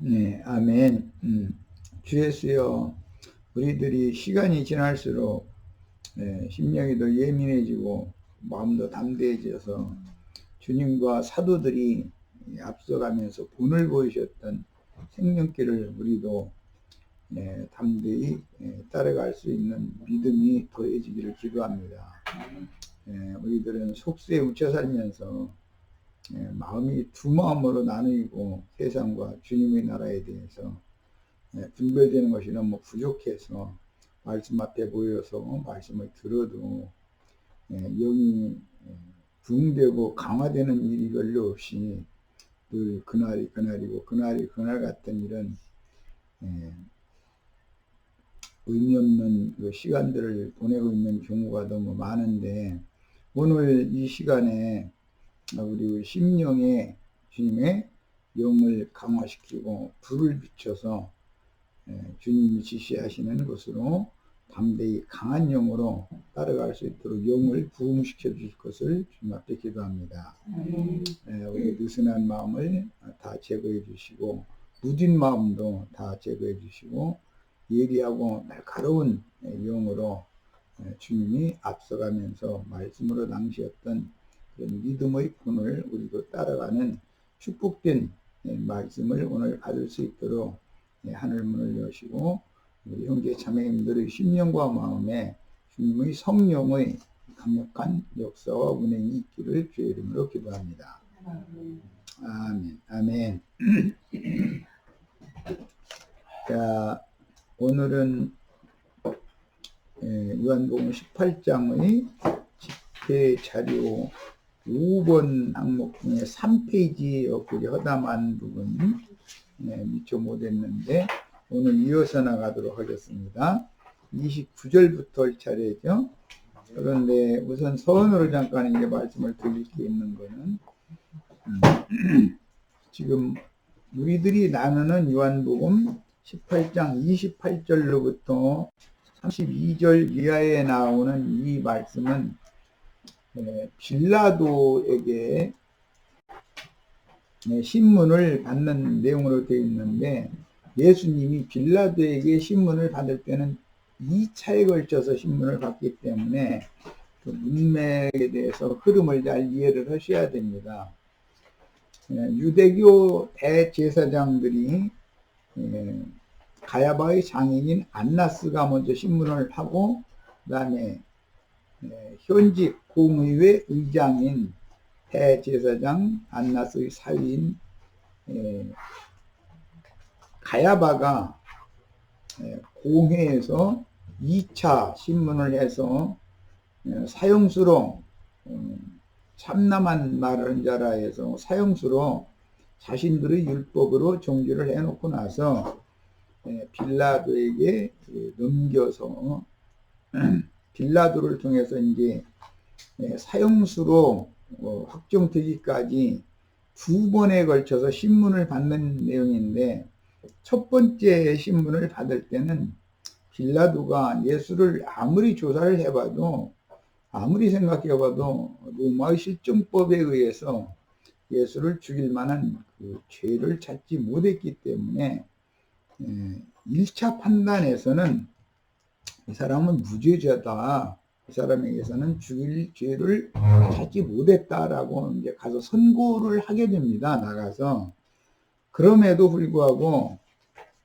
네, 아멘. 주 예수여, 우리들이 시간이 지날수록 심령이 더 예민해지고 마음도 담대해져서 주님과 사도들이 앞서가면서 본을 보이셨던 생명길을 우리도 담대히 따라갈 수 있는 믿음이 더해지기를 기도합니다. 우리들은 속세에 묻혀 살면서 마음이 두 마음으로 나누이고 세상과 주님의 나라에 대해서 분별되는 것이 너무 부족해서 말씀 앞에 모여서 말씀을 들어도 영이 부흥되고 강화되는 일이 별로 없이 늘 그날이 그날이고 그날이 그날 같은 이런 의미 없는 그 시간들을 보내고 있는 경우가 너무 많은데, 오늘 이 시간에 우리 심령에 주님의 영을 강화시키고 불을 비춰서 주님이 지시하시는 것으로 담대히 강한 영으로 따라갈 수 있도록 영을 부흥시켜 주실 것을 주님 앞에 기도합니다. 우리 느슨한 마음을 다 제거해 주시고 무딘 마음도 다 제거해 주시고 예리하고 날카로운 영으로 주님이 앞서가면서 말씀으로 낭시했던 그런 믿음의 본을 우리도 따라가는 축복된 말씀을 오늘 받을 수 있도록 하늘 문을 여시고 우리 형제 자매님들의 심령과 마음에 주님의 성령의 강력한 역사와 운행이 있기를 주의 이름으로 기도합니다. 아멘. 아멘. 자, 오늘은 요한복음 18장의 집회 자료 5번 항목 중에 3페이지에 엊그제 허담한 부분 미처 못했는데 오늘 이어서 나가도록 하겠습니다. 29절부터 할 차례죠. 그런데 우선 서론으로 잠깐 이제 말씀을 드릴 게 있는 거는 지금 우리들이 나누는 요한복음 18장 28절로부터 32절 이하에 나오는 이 말씀은 빌라도에게 신문을 받는 내용으로 되어 있는데, 예수님이 빌라도에게 신문을 받을 때는 2차에 걸쳐서 신문을 받기 때문에 그 문맥에 대해서 흐름을 잘 이해를 하셔야 됩니다. 유대교 대제사장들이 가야바의 장인인 안나스가 먼저 신문을 하고, 그 다음에 현직 공의회 의장인 대제사장 안나스의 사위인 가야바가 공회에서 2차 신문을 해서 사형수로 참남한 말을 한 자라 해서 사형수로 자신들의 율법으로 종교를 해놓고 나서 빌라도에게 넘겨서 빌라도를 통해서 이제 사형수로 확정되기까지 2번에 걸쳐서 신문을 받는 내용인데, 첫 번째 신문을 받을 때는 빌라도가 예수를 아무리 조사를 해봐도 아무리 생각해봐도 로마의 실정법에 의해서 예수를 죽일 만한 그 죄를 찾지 못했기 때문에 1차 판단에서는 이 사람은 무죄자다, 이 사람에게서는 죽일 죄를 찾지 못했다라고 이제 가서 선고를 하게 됩니다. 나가서. 그럼에도 불구하고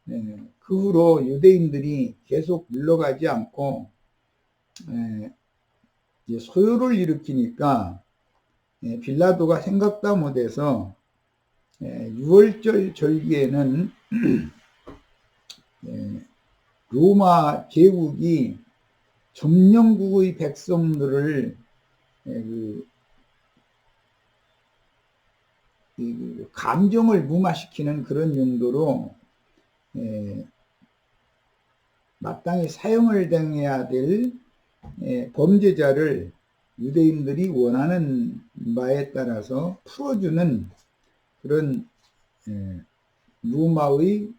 그 후로 유대인들이 계속 물러가지 않고 이제 소요를 일으키니까 빌라도가 생각도 못해서 6월절 절기에는 로마 제국이 점령국의 백성들을 감정을 무마시키는 그런 용도로 마땅히 사형을 당해야 될 범죄자를 유대인들이 원하는 바에 따라서 풀어주는 그런 로마의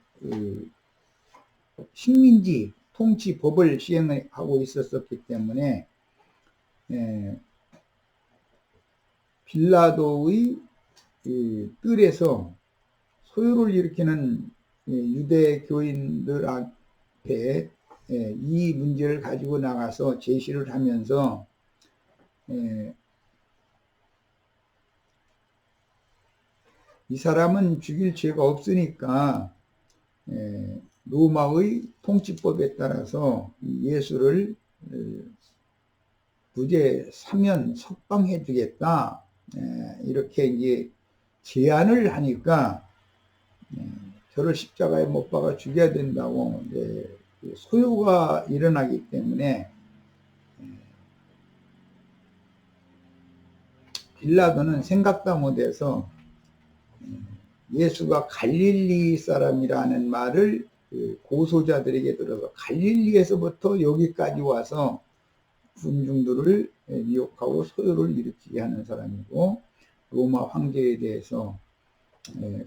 식민지 통치법을 시행하고 있었기 때문에 빌라도의 뜰에서 소요를 일으키는 유대 교인들 앞에 이 문제를 가지고 나가서 제시를 하면서 이 사람은 죽일 죄가 없으니까 로마의 통치법에 따라서 예수를 무죄 사면 석방해 주겠다, 이렇게 이제 제안을 하니까 저를 십자가에 못 박아 죽여야 된다고 소요가 일어나기 때문에 빌라도는 생각도 못해서 예수가 갈릴리 사람이라는 말을 고소자들에게 들어서 갈릴리에서부터 여기까지 와서 군중들을 미혹하고 소요를 일으키게 하는 사람이고 로마 황제에 대해서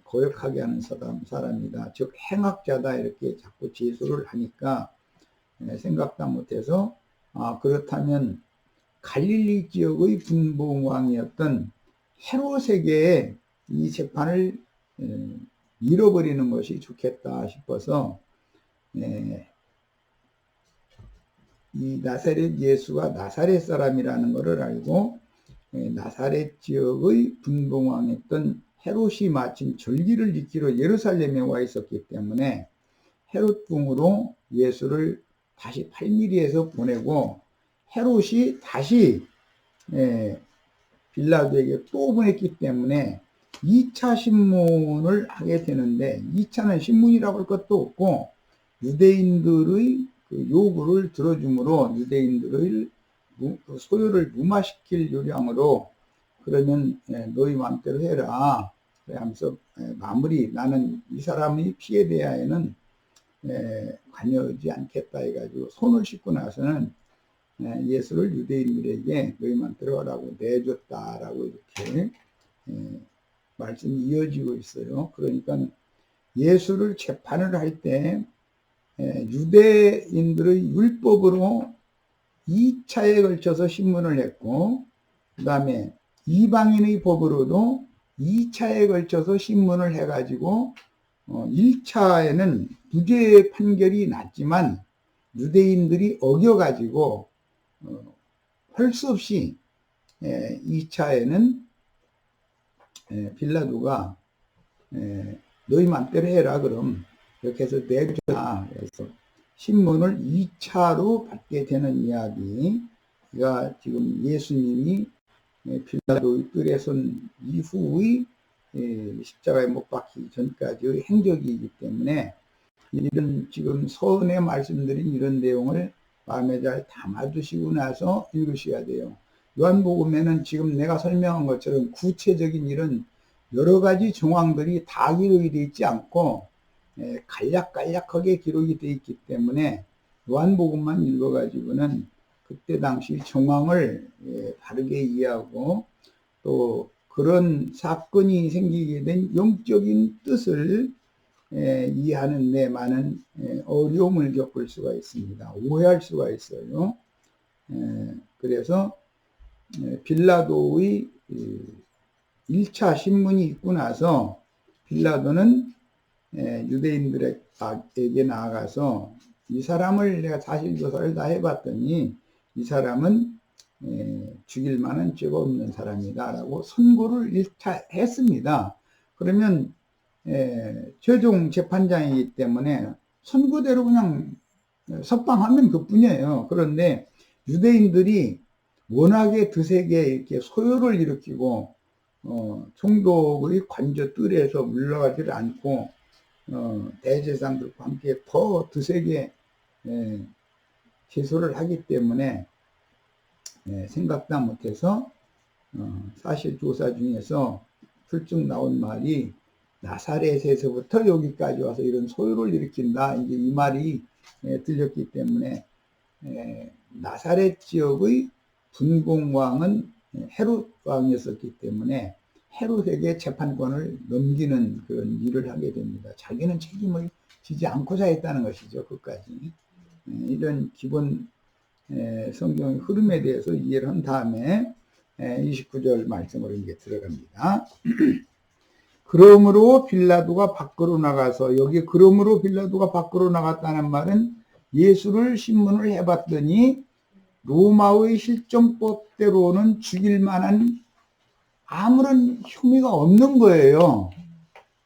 거역하게 하는 사람이다. 즉 행악자다, 이렇게 자꾸 제소를 하니까 생각도 못해서 그렇다면 갈릴리 지역의 분봉왕이었던 헤롯에게 이 재판을 잃어버리는 것이 좋겠다 싶어서 이 나사렛 예수가 나사렛 사람이라는 것을 알고 나사렛 지역의 분봉왕이었던 헤롯이 마침 절기를 지키러 예루살렘에 와 있었기 때문에 헤롯 궁으로 예수를 다시 팔미리에서 보내고 헤롯이 다시 빌라도에게 또 보냈기 때문에 2차 신문을 하게 되는데, 2차는 신문이라고 할 것도 없고 유대인들의 그 요구를 들어주므로 유대인들의 소요를 무마시킬 요량으로 그러면 너희 마음대로 해라 하면서 마무리, 나는 이 사람이 피해 대하에는 관여하지 않겠다 해가지고 손을 씻고 나서는 예수를 유대인들에게 너희 마음대로 하라고 내줬다라고 이렇게 말씀이 이어지고 있어요. 그러니까 예수를 재판을 할 때 유대인들의 율법으로 2차에 걸쳐서 신문을 했고, 그 다음에 이방인의 법으로도 2차에 걸쳐서 신문을 해가지고 1차에는 무죄 판결이 났지만 유대인들이 어겨가지고 할 수 없이 2차에는 빌라도가 너희 맘대로 해라, 그럼 이렇게 해서 내주라. 그래서 신문을 2차로 받게 되는 이야기가 지금 예수님이 빌라도의 뜰에 선 이후의 십자가에 못 박히기 전까지의 행적이기 때문에 이런 지금 서론에 말씀드린 이런 내용을 마음에 잘 담아두시고 나서 읽으셔야 돼요. 요한복음에는 지금 내가 설명한 것처럼 구체적인 이런 여러 가지 정황들이 다 기록이 되어 있지 않고 간략간략하게 기록이 되어 있기 때문에 요한복음만 읽어가지고는 그때 당시 정황을 바르게 이해하고 또 그런 사건이 생기게 된 영적인 뜻을 이해하는 데 많은 어려움을 겪을 수가 있습니다. 오해할 수가 있어요. 그래서 빌라도의 1차 신문이 있고 나서 빌라도는 유대인들에게 나아가서 이 사람을 내가 사실조사를 다 해봤더니 이 사람은 죽일 만한 죄가 없는 사람이다 라고 선고를 1차 했습니다. 그러면 최종 재판장이기 때문에 선고대로 그냥 석방하면 그뿐이에요. 그런데 유대인들이 워낙에 드세게 이렇게 소요를 일으키고 총독의 관저 뜰에서 물러가지를 않고 대제사장들과 함께 더 드세게 제소를 하기 때문에 생각도 못해서 사실 조사 중에서 풀쭉 나온 말이 나사렛에서부터 여기까지 와서 이런 소요를 일으킨다, 이제 이 말이 들렸기 때문에 나사렛 지역의 분봉왕은 헤롯 왕이었었기 때문에 헤롯에게 재판권을 넘기는 그런 일을 하게 됩니다. 자기는 책임을 지지 않고자 했다는 것이죠. 끝까지. 이런 기본 성경의 흐름에 대해서 이해를 한 다음에 29절 말씀으로 이제 들어갑니다. 그러므로 빌라도가 밖으로 나가서, 여기 그러므로 빌라도가 밖으로 나갔다는 말은 예수를 신문을 해봤더니 로마의 실정법대로는 죽일 만한 아무런 혐의가 없는 거예요.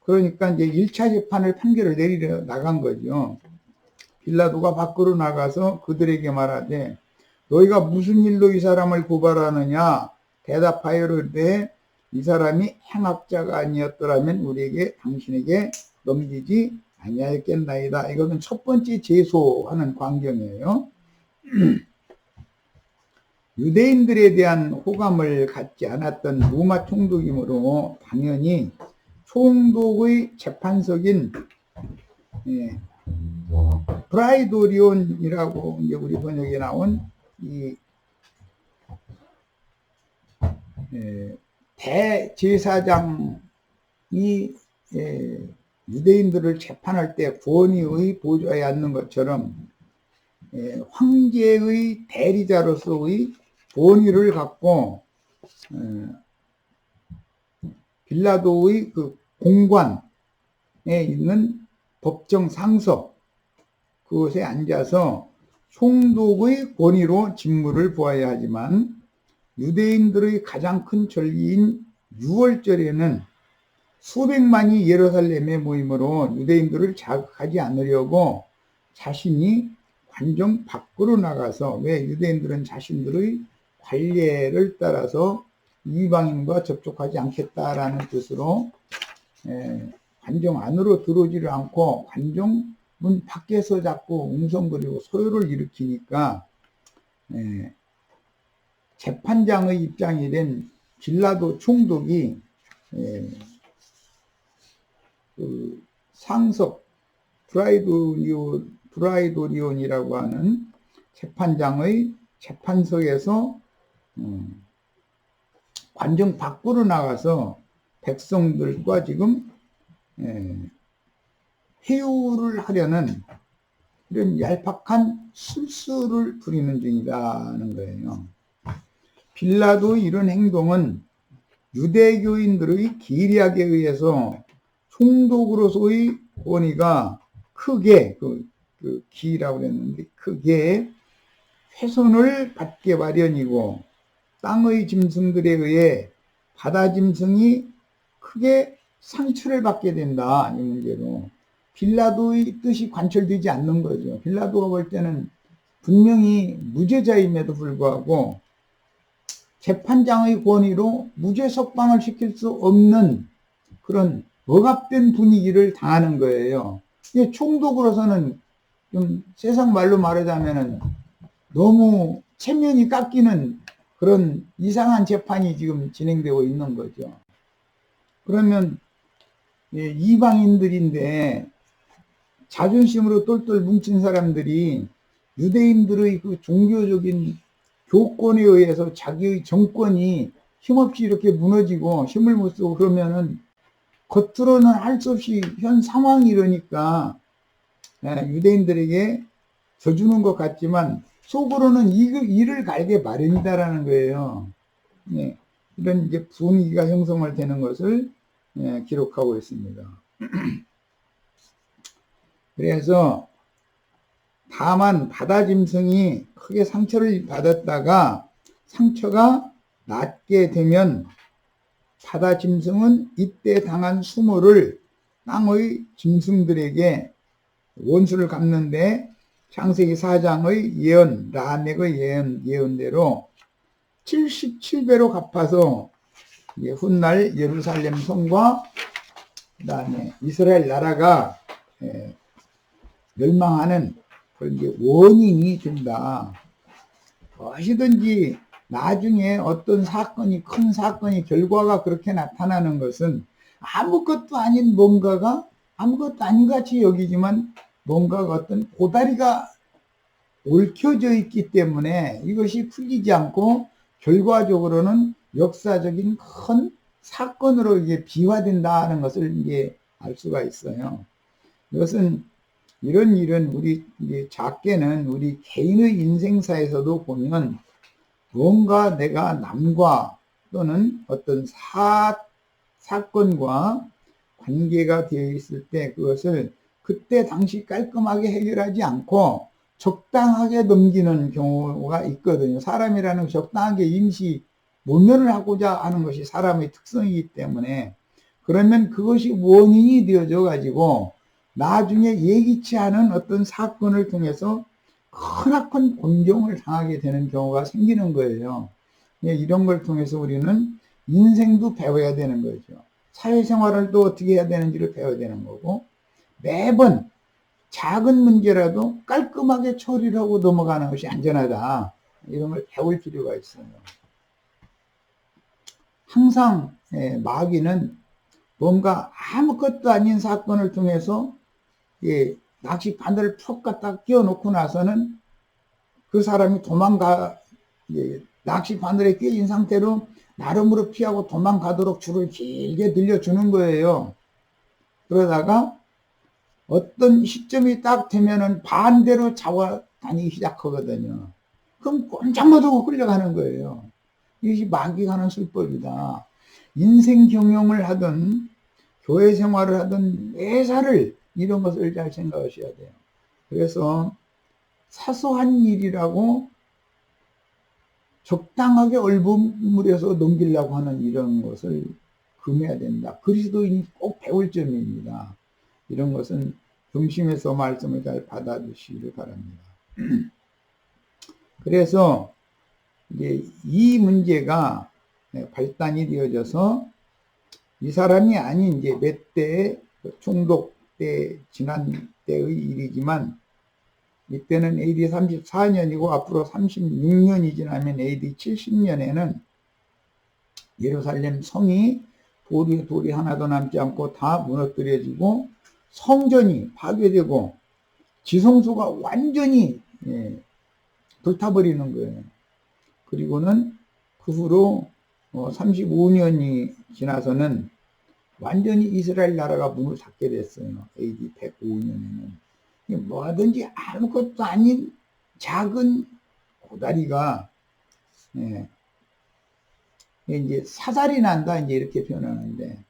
그러니까 이제 1차 재판을 판결을 내리러 나간 거죠. 빌라도가 밖으로 나가서 그들에게 말하되 너희가 무슨 일로 이 사람을 고발하느냐 대답하여 이르되 이 사람이 행악자가 아니었더라면 우리에게 당신에게 넘기지 아니하였겠나이다. 이것은 첫 번째 제소하는 광경이에요. 유대인들에 대한 호감을 갖지 않았던 로마 총독이므로 당연히 총독의 재판석인 프라이도리온이라고 이제 우리 번역에 나온 이 대제사장이 유대인들을 재판할 때 권위의 보좌에 앉는 것처럼 황제의 대리자로서의 권위를 갖고 빌라도의 그 공관에 있는 법정 상석 그곳에 앉아서 총독의 권위로 직무를 보아야 하지만 유대인들의 가장 큰 절기인 6월절에는 수백만이 예루살렘에 모이므로 유대인들을 자극하지 않으려고 자신이 관정 밖으로 나가서, 왜 유대인들은 자신들의 관례를 따라서 이방인과 접촉하지 않겠다라는 뜻으로 관정 안으로 들어오지를 않고 관정 문 밖에서 자꾸 웅성거리고 소요를 일으키니까 재판장의 입장이 된 빌라도 총독이 그 상석 프라이도리온이라고 하는 재판장의 재판석에서 관정 밖으로 나가서 백성들과 지금 회유를 하려는 이런 얄팍한 술수를 부리는 중이라는 거예요. 빌라도의 이런 행동은 유대교인들의 기리학에 의해서 총독으로서의 권위가 크게 그 기라고 그랬는데 크게 훼손을 받게 마련이고 땅의 짐승들에 의해 바다 짐승이 크게 상처를 받게 된다. 이 문제로 빌라도의 뜻이 관철되지 않는 거죠. 빌라도가 볼 때는 분명히 무죄자임에도 불구하고 재판장의 권위로 무죄 석방을 시킬 수 없는 그런 억압된 분위기를 당하는 거예요. 이게 총독으로서는 좀 세상 말로 말하자면은 너무 체면이 깎이는 그런 이상한 재판이 지금 진행되고 있는 거죠. 그러면 이방인들인데 자존심으로 똘똘 뭉친 사람들이 유대인들의 그 종교적인 교권에 의해서 자기의 정권이 힘없이 이렇게 무너지고 힘을 못 쓰고 그러면은 겉으로는 할 수 없이 현 상황이 이러니까 유대인들에게 져주는 것 같지만 속으로는 이를 갈게 마련이다라는 거예요. 이런 이제 분위기가 형성을 되는 것을 기록하고 있습니다. 그래서 다만 바다 짐승이 크게 상처를 받았다가 상처가 낫게 되면 바다 짐승은 이때 당한 수모를 땅의 짐승들에게 원수를 갚는데 창세기 4장의 예언, 라멕의 예언대로 77배로 갚아서 훗날 예루살렘 성과 그다음에 이스라엘 나라가 멸망하는 그런 게 원인이 된다. 무엇이든지 나중에 어떤 사건이 큰 사건이 결과가 그렇게 나타나는 것은 아무것도 아닌 뭔가가 아무것도 아닌 같이 여기지만 뭔가가 어떤 고다리가 얽혀져 있기 때문에 이것이 풀리지 않고 결과적으로는 역사적인 큰 사건으로 이게 비화된다는 것을 이제 알 수가 있어요. 이것은 이런 일은 우리 이제 작게는 우리 개인의 인생사에서도 보면 뭔가 내가 남과 또는 어떤 사건과 관계가 되어 있을 때 그것을 그때 당시 깔끔하게 해결하지 않고 적당하게 넘기는 경우가 있거든요. 사람이라는 적당하게 임시 모면을 하고자 하는 것이 사람의 특성이기 때문에, 그러면 그것이 원인이 되어져 가지고 나중에 예기치 않은 어떤 사건을 통해서 크나큰 곤경을 당하게 되는 경우가 생기는 거예요. 이런 걸 통해서 우리는 인생도 배워야 되는 거죠. 사회생활을 또 어떻게 해야 되는지를 배워야 되는 거고, 매번 작은 문제라도 깔끔하게 처리를 하고 넘어가는 것이 안전하다. 이런 걸 배울 필요가 있어요. 항상 마귀는 뭔가 아무것도 아닌 사건을 통해서 낚시바늘을 푹 갖다 끼워놓고 나서는 그 사람이 낚시바늘에 끼인 상태로 나름으로 피하고 도망가도록 줄을 길게 늘려주는 거예요. 그러다가 어떤 시점이 딱 되면은 반대로 잡아다니기 시작하거든요. 그럼 꼼짝 못하고 끌려가는 거예요. 이것이 마귀가 하는 술법이다. 인생 경영을 하든 교회 생활을 하든 매사를 이런 것을 잘 생각하셔야 돼요. 그래서 사소한 일이라고 적당하게 얼버무려서 넘기려고 하는 이런 것을 금해야 된다. 그리스도인이 꼭 배울 점입니다. 이런 것은 중심에서 말씀을 잘 받아주시기를 바랍니다. 그래서 이제 이 문제가 발단이 되어져서 이 사람이 아닌 이제 몇 대 총독 때 지난 때의 일이지만, 이때는 AD 34년이고 앞으로 36년이 지나면 AD 70년에는 예루살렘 성이 돌이 하나도 남지 않고 다 무너뜨려지고 성전이 파괴되고 지성소가 완전히 불타버리는 거예요. 그리고는 그 후로 35년이 지나서는 완전히 이스라엘 나라가 문을 닫게 됐어요. AD 105년에는. 뭐든지 아무것도 아닌 작은 고다리가 이제 사살이 난다, 이제 이렇게 표현하는데,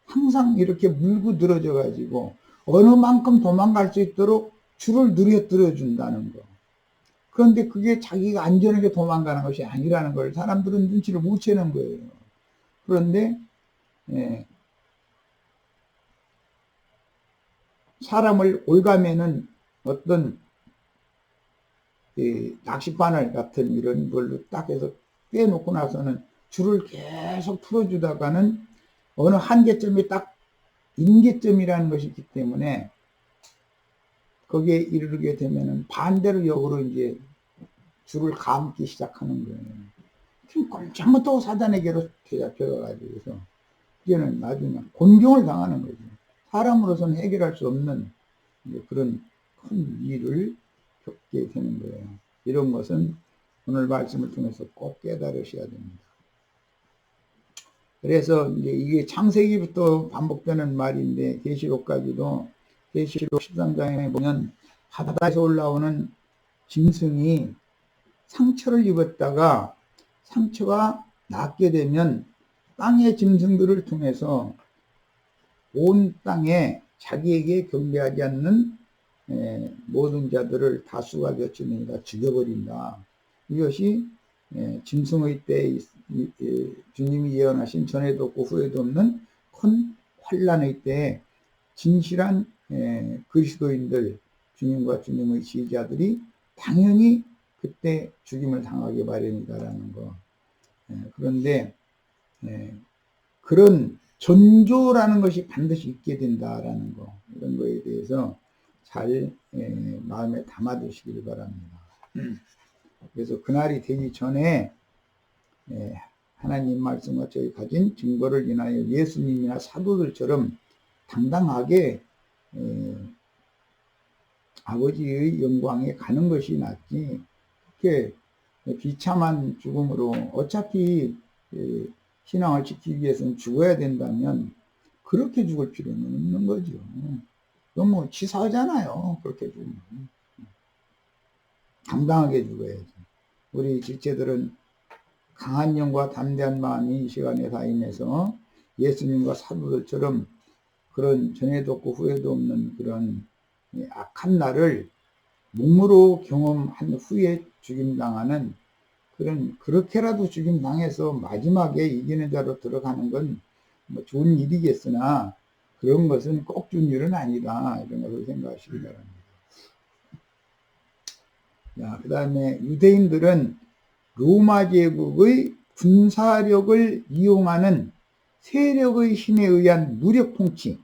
항상 이렇게 물고 늘어져 가지고 어느 만큼 도망갈 수 있도록 줄을 늘어뜨려 준다는 거. 그런데 그게 자기가 안전하게 도망가는 것이 아니라는 걸 사람들은 눈치를 못 채는 거예요. 그런데 사람을 올가매는 어떤 낚싯바늘 같은 이런 걸로 딱 해서 꿰놓고 나서는 줄을 계속 풀어주다가는 어느 한계점이 딱 임계점이라는 것이 있기 때문에 거기에 이르게 되면은 반대로 역으로 이제 줄을 감기 시작하는 거예요. 지금 꼼짝 못하고 사단에게로 되잡혀가지고 이제는 나중에 곤경을 당하는 거죠. 사람으로서는 해결할 수 없는 그런 큰 일을 겪게 되는 거예요. 이런 것은 오늘 말씀을 통해서 꼭 깨달으셔야 됩니다. 그래서 이제 이게 창세기부터 반복되는 말인데, 계시록까지도 계시록 13장에 보면 바다에서 올라오는 짐승이 상처를 입었다가 상처가 낫게 되면 땅의 짐승들을 통해서 온 땅에 자기에게 경배하지 않는 모든 자들을 다수가 되었으니까 죽여버린다. 이것이 짐승의 때 주님이 예언하신 전에도 없고 후에도 없는 큰 환란의 때에 진실한 그리스도인들, 주님과 주님의 지휘자들이 당연히 그때 죽임을 당하기 마련이다라는 거. 그런데 그런 전조라는 것이 반드시 있게 된다라는 거, 이런 거에 대해서 잘 마음에 담아두시길 바랍니다. 그래서 그날이 되기 전에 하나님 말씀과 저희 가진 증거를 인하여 예수님이나 사도들처럼 당당하게 아버지의 영광에 가는 것이 낫지, 그렇게 비참한 죽음으로 어차피 신앙을 지키기 위해서는 죽어야 된다면 그렇게 죽을 필요는 없는 거죠. 너무 치사하잖아요. 그렇게 죽으면. 당당하게 죽어야지. 우리 지체들은 강한 영과 담대한 마음이 이 시간에 다 임해서 예수님과 사도들처럼 그런 전에도 없고 후에도 없는 그런 악한 날을 몸으로 경험한 후에 죽임당하는 그렇게라도 죽임당해서 마지막에 이기는 자로 들어가는 건 뭐 좋은 일이겠으나 그런 것은 꼭 좋은 일은 아니다. 이런 것을 생각하시기 바랍니다. 자, 그 다음에 유대인들은 로마 제국의 군사력을 이용하는 세력의 힘에 의한 무력 통치,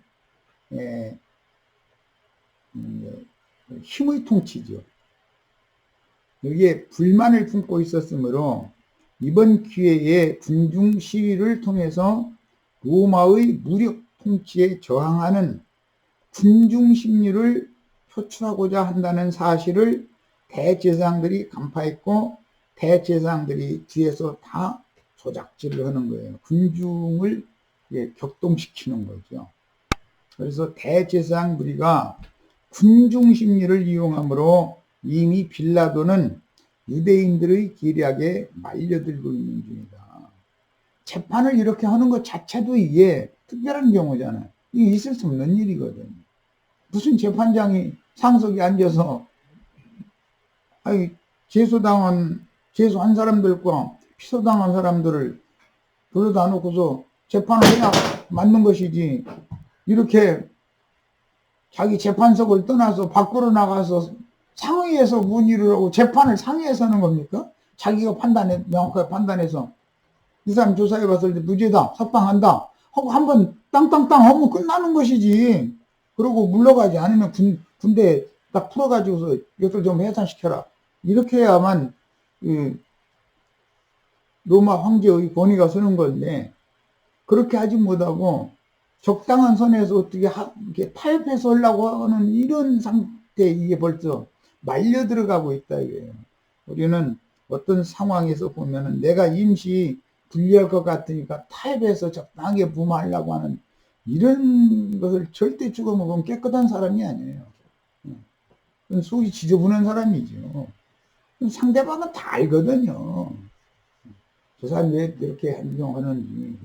힘의 통치죠. 여기에 불만을 품고 있었으므로 이번 기회에 군중 시위를 통해서 로마의 무력 통치에 저항하는 군중 심리를 표출하고자 한다는 사실을 대제사장들이 간파했고 대제사장들이 뒤에서 다 조작질을 하는 거예요. 군중을 격동시키는 거죠. 그래서 대제사장 무리가 군중 심리를 이용함으로 이미 빌라도는 유대인들의 기략에 말려들고 있는 중이다. 재판을 이렇게 하는 것 자체도 이게 특별한 경우잖아요. 이게 있을 수 없는 일이거든요. 무슨 재판장이 상석에 앉아서 제소한 사람들과 피소당한 사람들을 불러다 놓고서 재판을 그냥 맞는 것이지, 이렇게 자기 재판석을 떠나서 밖으로 나가서 상위에서 문의를 하고 재판을 상위에서 하는 겁니까? 자기가 명확하게 판단해서 이 사람 조사해 봤을 때 무죄다, 석방한다 하고 한번 땅땅땅 하면 끝나는 것이지. 그러고 물러가지 않으면 군대에 딱 풀어가지고서 이것을 좀 해산시켜라, 이렇게 해야만 로마 황제의 권위가 서는 건데, 그렇게 하지 못하고 적당한 선에서 어떻게 이렇게 타협해서 하려고 하는 이런 상태에 이게 벌써 말려 들어가고 있다 이거예요. 우리는 어떤 상황에서 보면은 내가 임시 불리할 것 같으니까 타협해서 적당하게 부마하려고 하는 이런 것을 절대 죽어먹으면 깨끗한 사람이 아니에요. 속이 지저분한 사람이죠. 상대방은 다 알거든요. 저 사람이 왜 이렇게 행동하는지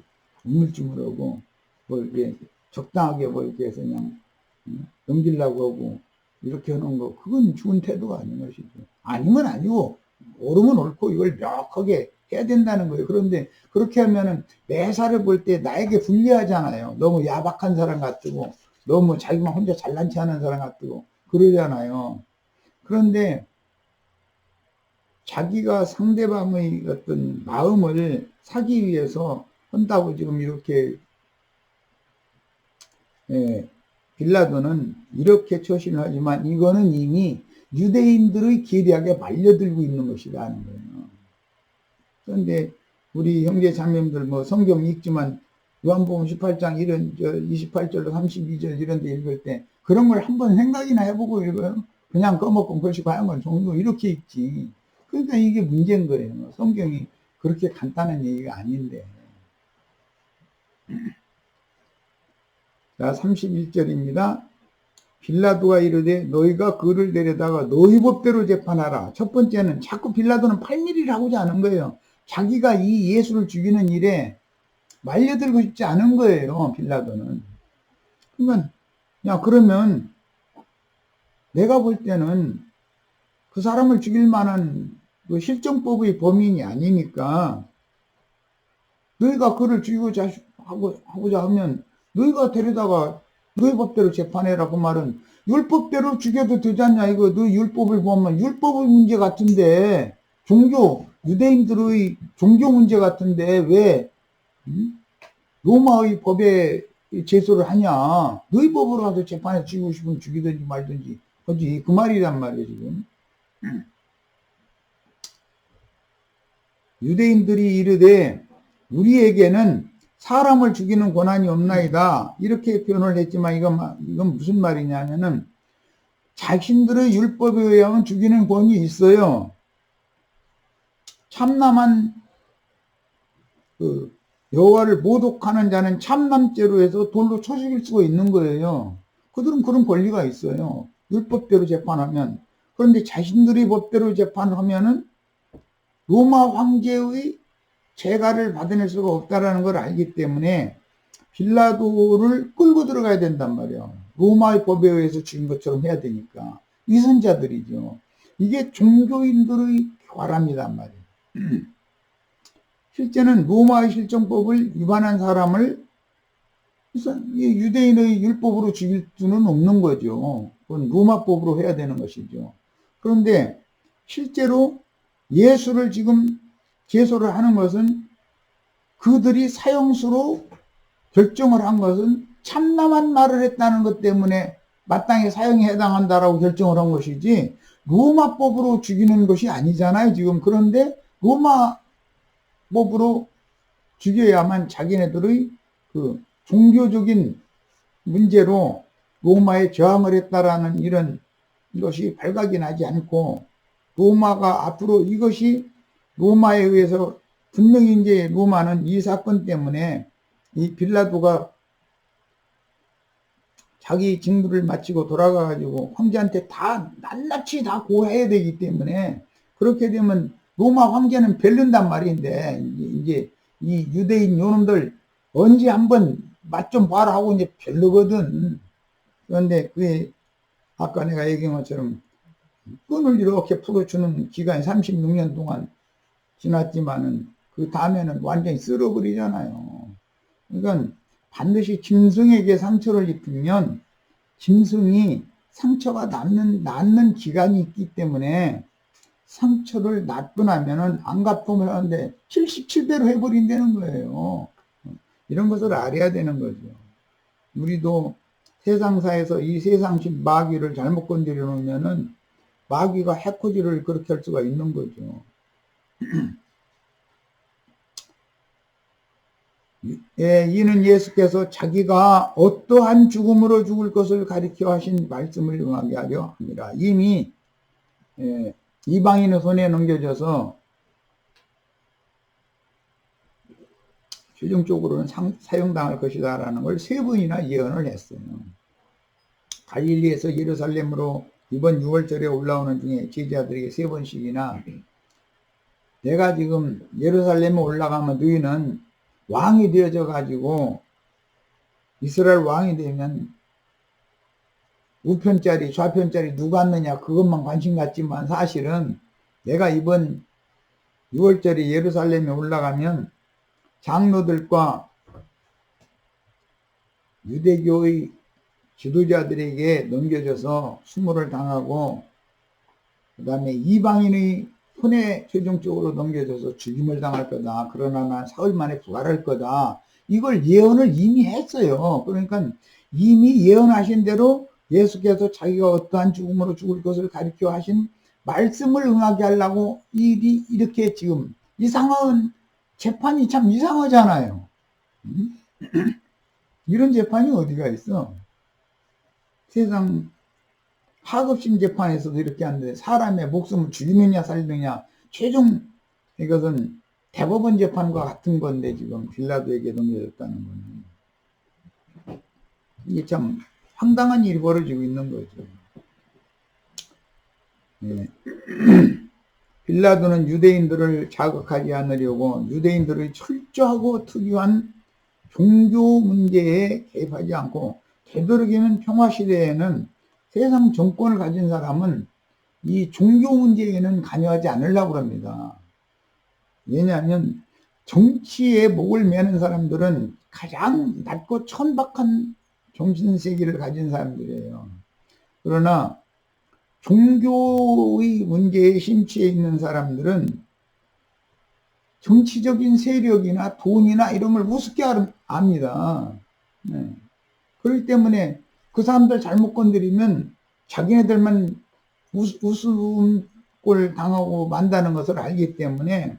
우물쭈물하고 뭐 이렇게 적당하게 뭐 이렇게 해서 그냥 넘기려고 하고 이렇게 하는 거, 그건 좋은 태도가 아닌 것이죠. 아니면 아니고 옳으면 옳고 이걸 명확하게 해야 된다는 거예요. 그런데 그렇게 하면은 매사를 볼 때 나에게 불리하잖아요. 너무 야박한 사람 같고 너무 자기만 혼자 잘난 체 하는 사람 같고 그러잖아요. 그런데 자기가 상대방의 어떤 마음을 사기 위해서 한다고 지금 이렇게 빌라도는 이렇게 처신을 하지만 이거는 이미 유대인들의 계략에 말려들고 있는 것이라는 거예요. 그런데 우리 형제 자매님들 뭐 성경 읽지만 요한복음 18장 28절로 32절 이런 데 읽을 때 그런 걸 한번 생각이나 해보고 읽어요. 그냥 꺼먹고 글씨고 하는 건 종류 이렇게 읽지. 그러니까 이게 문제인 거예요. 성경이 그렇게 간단한 얘기가 아닌데. 자, 31절입니다. 빌라도가 이르되 너희가 그를 데려다가 너희 법대로 재판하라. 첫 번째는 자꾸 빌라도는 8mm를 하고자 하는 거예요. 자기가 이 예수를 죽이는 일에 말려들고 싶지 않은 거예요. 빌라도는. 그러면 내가 볼 때는 그 사람을 죽일 만한 그 실정법의 범인이 아니니까 너희가 그를 죽이고자 하고자 하면 너희가 데려다가 너희 법대로 재판해라. 그 말은 율법대로 죽여도 되지 않냐 이거. 너희 율법을 보면 율법의 문제 같은데, 유대인들의 종교 문제 같은데 왜 로마의 법에 제소를 하냐. 너희 법으로 가서 재판에 죽이고 싶으면 죽이든지 말든지 하지. 그 말이란 말이에요 지금. 유대인들이 이르되 우리에게는 사람을 죽이는 권한이 없나이다. 이렇게 표현을 했지만 이건 무슨 말이냐면은 자신들의 율법에 의하면 죽이는 권이 있어요. 참남한 여호와를 모독하는 자는 참남죄로 해서 돌로 쳐 죽일 수가 있는 거예요. 그들은 그런 권리가 있어요. 율법대로 재판하면. 그런데 자신들의 법대로 재판하면은 로마 황제의 재가를 받아낼 수가 없다라는 걸 알기 때문에 빌라도를 끌고 들어가야 된단 말이에요. 로마의 법에 의해서 죽인 것처럼 해야 되니까. 위선자들이죠. 이게 종교인들의 교활합니다 말이에요. 실제는 로마의 실정법을 위반한 사람을 유대인의 율법으로 죽일 수는 없는 거죠. 그건 로마법으로 해야 되는 것이죠. 그런데 실제로 예수를 지금 제소를 하는 것은 그들이 사형수로 결정을 한 것은 참남한 말을 했다는 것 때문에 마땅히 사형에 해당한다라고 결정을 한 것이지 로마법으로 죽이는 것이 아니잖아요 지금. 그런데 로마법으로 죽여야만 자기네들의 그 종교적인 문제로 로마에 저항을 했다라는 이런 것이 발각이 나지 않고, 로마가 앞으로 이것이 로마에 의해서 분명히 이제 로마는 이 사건 때문에 이 빌라도가 자기 직무를 마치고 돌아가가지고 황제한테 다 낱낱이 다 고해야 되기 때문에, 그렇게 되면 로마 황제는 벨른단 말인데, 이제 이 유대인 요놈들 언제 한번 맛 좀 봐라 하고 이제 별로거든. 그런데 그게 아까 내가 얘기한 것처럼 끈을 이렇게 풀어주는 기간이 36년 동안 지났지만은 그 다음에는 완전히 쓸어버리잖아요. 그러니까 반드시 짐승에게 상처를 입히면 짐승이 상처가 낫는 기간이 있기 때문에 상처를 낫고 나면은 안갚음을 하는데 77배로 해버린다는 거예요. 이런 것을 알아야 되는 거죠. 우리도 세상사에서 이 세상식 마귀를 잘못 건드려 놓으면은 마귀가 해코지를 그렇게 할 수가 있는 거죠. 예, 이는 예수께서 자기가 어떠한 죽음으로 죽을 것을 가리켜 하신 말씀을 응하게 하려 합니다. 이미 이방인의 손에 넘겨져서 최종적으로는 사형당할 것이다 라는 걸 3번이나 예언을 했어요. 갈릴리에서 예루살렘으로 이번 6월절에 올라오는 중에 제자들에게 3번씩이나 내가 지금 예루살렘에 올라가면 너희는 왕이 되어져 가지고 이스라엘 왕이 되면 우편짜리 좌편짜리 누가 앉느냐 그것만 관심 갖지만, 사실은 내가 이번 6월절에 예루살렘에 올라가면 장로들과 유대교의 지도자들에게 넘겨져서 수모를 당하고 그 다음에 이방인의 손에 최종적으로 넘겨져서 죽임을 당할 거다. 그러나 난 사흘 만에 부활할 거다. 이걸 예언을 이미 했어요. 그러니까 이미 예언하신 대로 예수께서 자기가 어떠한 죽음으로 죽을 것을 가리켜 하신 말씀을 응하게 하려고 일이 이렇게 지금 이상한 재판이 참 이상하잖아요. 이런 재판이 어디가 있어? 세상 하급심 재판에서도 이렇게 하는데 사람의 목숨을 죽이느냐 살리느냐 최종 이것은 대법원 재판과 같은 건데 지금 빌라도에게 넘겨졌다는 거는 이게 참 황당한 일이 벌어지고 있는 거죠. 예. 빌라도는 유대인들을 자극하지 않으려고 유대인들의 철저하고 특유한 종교 문제에 개입하지 않고, 되도록이면 평화시대에는 세상 정권을 가진 사람은 이 종교 문제에는 관여하지 않으려고 합니다. 왜냐하면 정치에 목을 매는 사람들은 가장 낮고 천박한 정신세계를 가진 사람들이에요. 그러나 종교의 문제에 심취해 있는 사람들은 정치적인 세력이나 돈이나 이런 걸 우습게 압니다. 네. 그렇기 때문에 그 사람들 잘못 건드리면 자기네들만 우스운꼴 당하고 만다는 것을 알기 때문에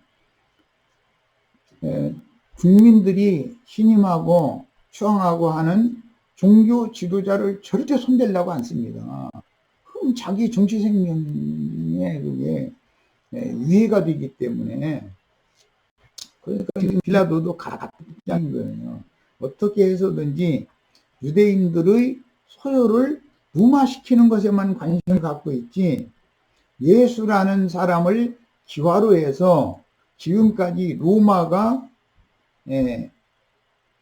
국민들이 신임하고 추앙하고 하는 종교 지도자를 절대 손대려고 않습니다. 그럼 자기 정치 생명에 그게 위해가 되기 때문에. 그러니까 지금 빌라도도 같은 입장인 거예요. 어떻게 해서든지 유대인들의 소요를 무마시키는 것에만 관심을 갖고 있지, 예수라는 사람을 기화로 해서 지금까지 로마가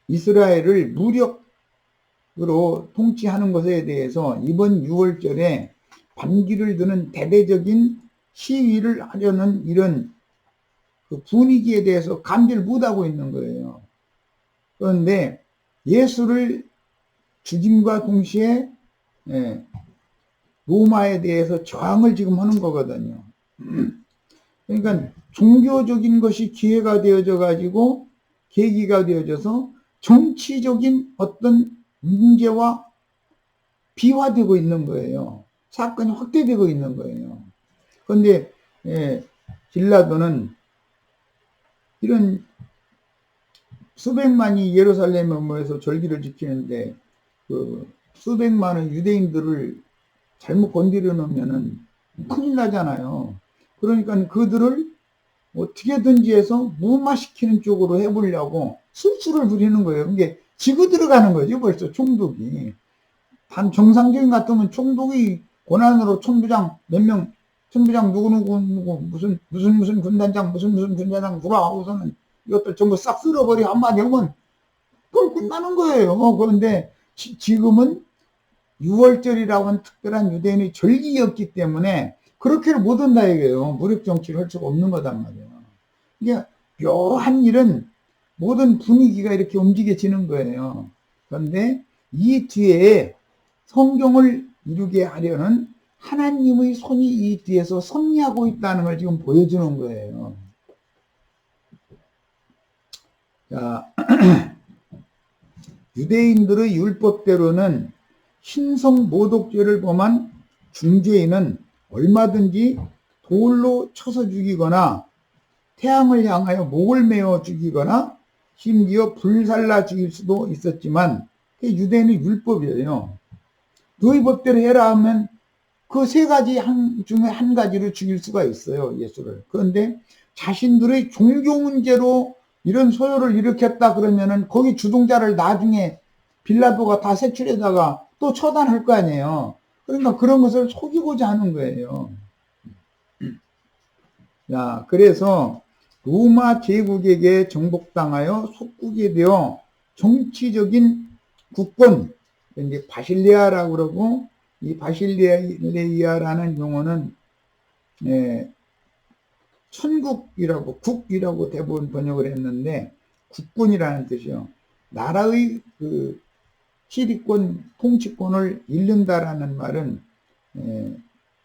이스라엘을 무력으로 통치하는 것에 대해서 이번 6월절에 반기를 드는 대대적인 시위를 하려는 이런 그 분위기에 대해서 감지를 못하고 있는 거예요. 그런데 예수를 죽임과 동시에 로마에 대해서 저항을 지금 하는 거거든요. 그러니까 종교적인 것이 기회가 되어져 가지고 계기가 되어져서 정치적인 어떤 문제와 비화되고 있는 거예요. 사건이 확대되고 있는 거예요. 그런데 빌라도는 이런 수백만이 예루살렘에 모여서 절기를 지키는데 그 수백만의 유대인들을 잘못 건드려 놓으면은 큰일 나잖아요. 그러니까 그들을 어떻게든지 해서 무마시키는 쪽으로 해보려고 술수를 부리는 거예요. 이게 지고 들어가는 거죠, 벌써 총독이. 단 정상적인 것 같으면 총독이 권한으로 총부장 몇 명, 총부장 누구 무슨 군단장 무슨 군단장 누가 하고서는 이것들 전부 싹 쓸어버리고 한마디 하면 그걸 끝나는 거예요. 그런데 지금은 6월절이라고 하는 특별한 유대인의 절기였기 때문에 그렇게는 못 한다 이거예요. 무력 정치를 할 수가 없는 거단 말이에요. 이게 묘한 일은 모든 분위기가 이렇게 움직여지는 거예요. 그런데 이 뒤에 성경을 이루게 하려는 하나님의 손이 이 뒤에서 섭리하고 있다는 걸 지금 보여주는 거예요. 자, 유대인들의 율법대로는 신성 모독죄를 범한 중죄인은 얼마든지 돌로 쳐서 죽이거나 태양을 향하여 목을 메어 죽이거나 심지어 불살라 죽일 수도 있었지만 유대인의 율법이에요. 너희 법대로 해라 하면 그 세 가지 중에 한 가지로 죽일 수가 있어요, 예수를. 그런데 자신들의 종교 문제로 이런 소요를 일으켰다 그러면은 거기 주동자를 나중에 빌라도가 다 색출해다가 또 처단할 거 아니에요. 그러니까 그런 것을 속이고자 하는 거예요. 자, 그래서 로마 제국에게 정복당하여 속국이 되어 정치적인 국권, 이제 바실레아라고 그러고, 이 바실레이아라는 용어는 천국이라고, 국이라고 대부분 번역을 했는데 국군이라는 뜻이요. 나라의 그 시리권, 통치권을 잃는다라는 말은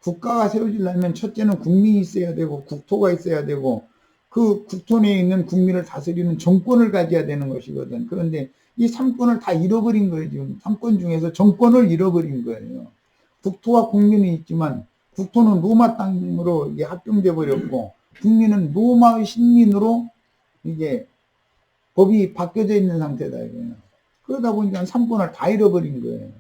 국가가 세워지려면 첫째는 국민이 있어야 되고 국토가 있어야 되고 그 국토 내에 있는 국민을 다스리는 정권을 가져야 되는 것이거든. 그런데 이 3권을 다 잃어버린 거예요. 지금 3권 중에서 정권을 잃어버린 거예요. 국토와 국민이 있지만 국토는 로마 땅으로 이게 합병돼 버렸고 국민은 로마의 식민으로 이게 법이 바뀌어져 있는 상태다 이거예요. 그러다 보니까 3권을 다 잃어버린 거예요.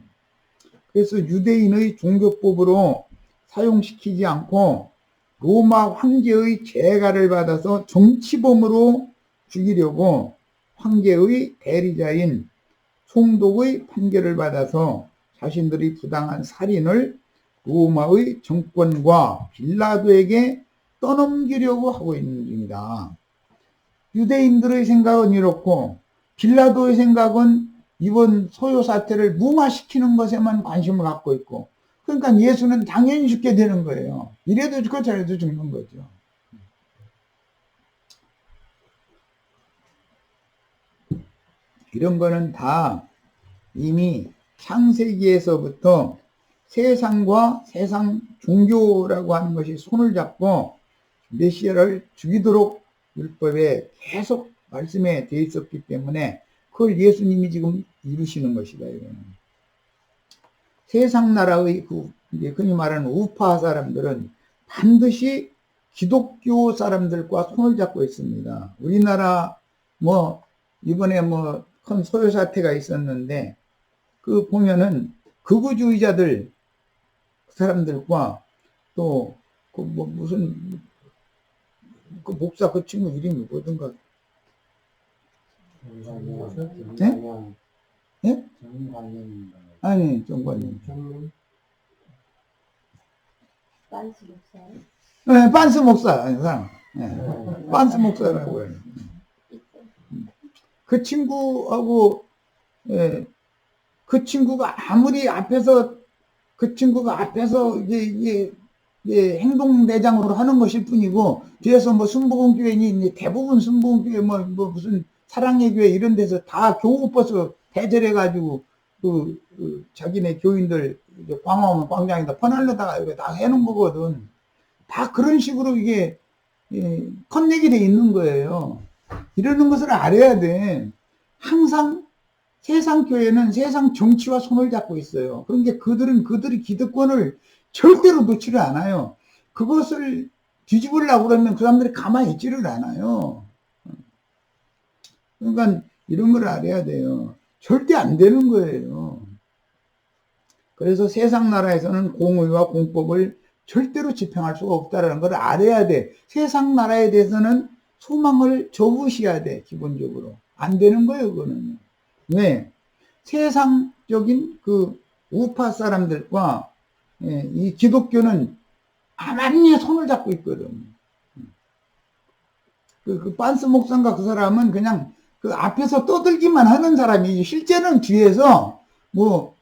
그래서 유대인의 종교법으로 사용시키지 않고 로마 황제의 재가를 받아서 정치범으로 죽이려고 황제의 대리자인 총독의 판결을 받아서 자신들이 부당한 살인을 로마의 정권과 빌라도에게 떠넘기려고 하고 있는 중이다. 유대인들의 생각은 이렇고 빌라도의 생각은 이번 소요 사태를 무마시키는 것에만 관심을 갖고 있고, 그러니까 예수는 당연히 죽게 되는 거예요. 이래도 죽고 저래도 죽는 거죠. 이런 거는 다 이미 창세기에서부터 세상과 세상 종교라고 하는 것이 손을 잡고 메시아를 죽이도록 율법에 계속 말씀에 돼 있었기 때문에 그걸 예수님이 지금 이루시는 것이다. 이거는. 세상 나라의 흔히 말하는 우파 사람들은 반드시 기독교 사람들과 손을 잡고 있습니다. 우리나라 이번에 큰 소요 사태가 있었는데 그 보면은 극우주의자들 그 사람들과 또 무슨 그 목사 그 친구 이름이 뭐든가. 네? 네? 아니, 정관님. 빤스 목사요? 네, 빤스 목사. 네, 빤스 목사라고 해요. 그 친구하고, 예, 그 친구가 아무리 앞에서, 그 친구가 앞에서 이게 행동대장으로 하는 것일 뿐이고, 뒤에서 뭐 순복음교회니, 대부분 순복음교회 뭐 무슨 사랑의 교회 이런 데서 다 교구버스 대절해가지고, 자기네 교인들, 이제 광화문 광장에다 퍼날려다가 이거 다 해놓은 거거든. 다 그런 식으로 이게, 커넥이 돼 있는 거예요. 이러는 것을 알아야 돼. 항상 세상 교회는 세상 정치와 손을 잡고 있어요. 그런데 그들이 기득권을 절대로 놓지를 않아요. 그것을 뒤집으려고 그러면 그 사람들이 가만히 있지를 않아요. 그러니까 이런 걸 알아야 돼요. 절대 안 되는 거예요. 그래서 세상 나라에서는 공의와 공법을 절대로 집행할 수가 없다는 걸 알아야 돼. 세상 나라에 대해서는 소망을 접으셔야 돼, 기본적으로. 안 되는 거예요, 그거는. 왜? 세상적인 그 우파 사람들과 이 기독교는 가만히 손을 잡고 있거든. 그 빤스 목사인가 그 사람은 그냥 그 앞에서 떠들기만 하는 사람이지, 실제는 뒤에서 뭐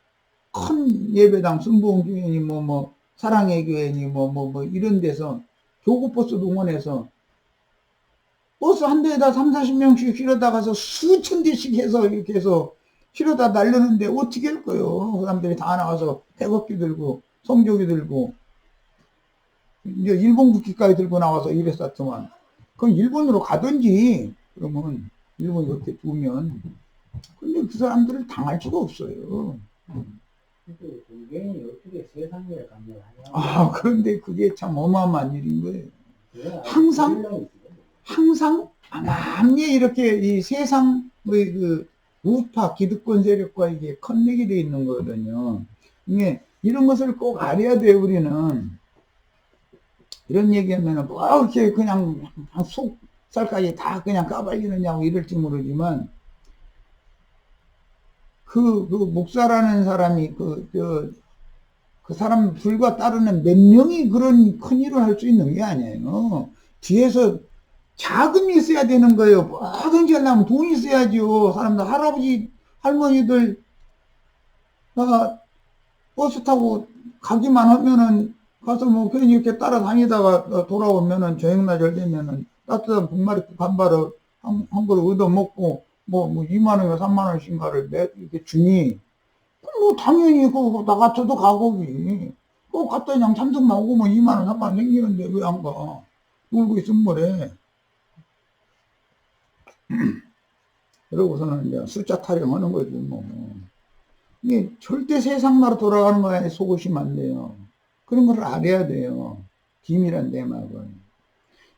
큰 예배당, 순복음교회니 뭐 사랑의 교회니 뭐 이런 데서 교구버스 동원해서 버스 한 대에다 3, 40명씩 실어다 가서 수천 대씩 해서 이렇게 해서 실어다 날르는데 어떻게 할 거요? 그 사람들이 다 나와서 태극기 들고 성조기 들고 이제 일본 국기까지 들고 나와서 이랬었더만. 그럼 일본으로 가든지, 그러면 일본이 그렇게 두면. 근데 그 사람들을 당할 수가 없어요. 개인이 어떻게 세상에 감정을 하냐. 아, 그런데 그게 참 어마어마한 일인 거예요. 항상 암암리에 이렇게 이 세상 그 우파 기득권 세력과 이게 커넥이 되어 있는 거거든요. 이게 이런 것을 꼭 알아야 돼요. 우리는 이런 얘기하면은 뭐 이렇게 그냥 속살까지 다 그냥 까발리느냐고 이럴지 모르지만, 그 목사라는 사람이 그 사람 불과 따르는 몇 명이 그런 큰 일을 할 수 있는 게 아니에요. 뒤에서 자금이 있어야 되는 거예요. 뭐든지 하려면 돈이 있어야죠. 사람들, 할아버지, 할머니들, 버스 타고 가기만 하면은, 가서 뭐 괜히 이렇게 따라다니다가 돌아오면은, 저녁나절 되면은, 따뜻한 분말이 간바를 한 그릇 얻어먹고, 뭐 2만원이나 3만원씩인가를 이렇게 주니, 뭐 당연히 나 같아도 가고기. 갔다 그냥 참석만 오고 뭐 2만원, 3만원 생기는데 왜 안 가? 놀고 있으면 뭐래. 그러고서는 이제 숫자 타령하는 거지 뭐. 이게 절대 세상 나라 돌아가는 거에 속으시면 안 돼요. 그런 걸 알아야 돼요. 비밀한 내막을.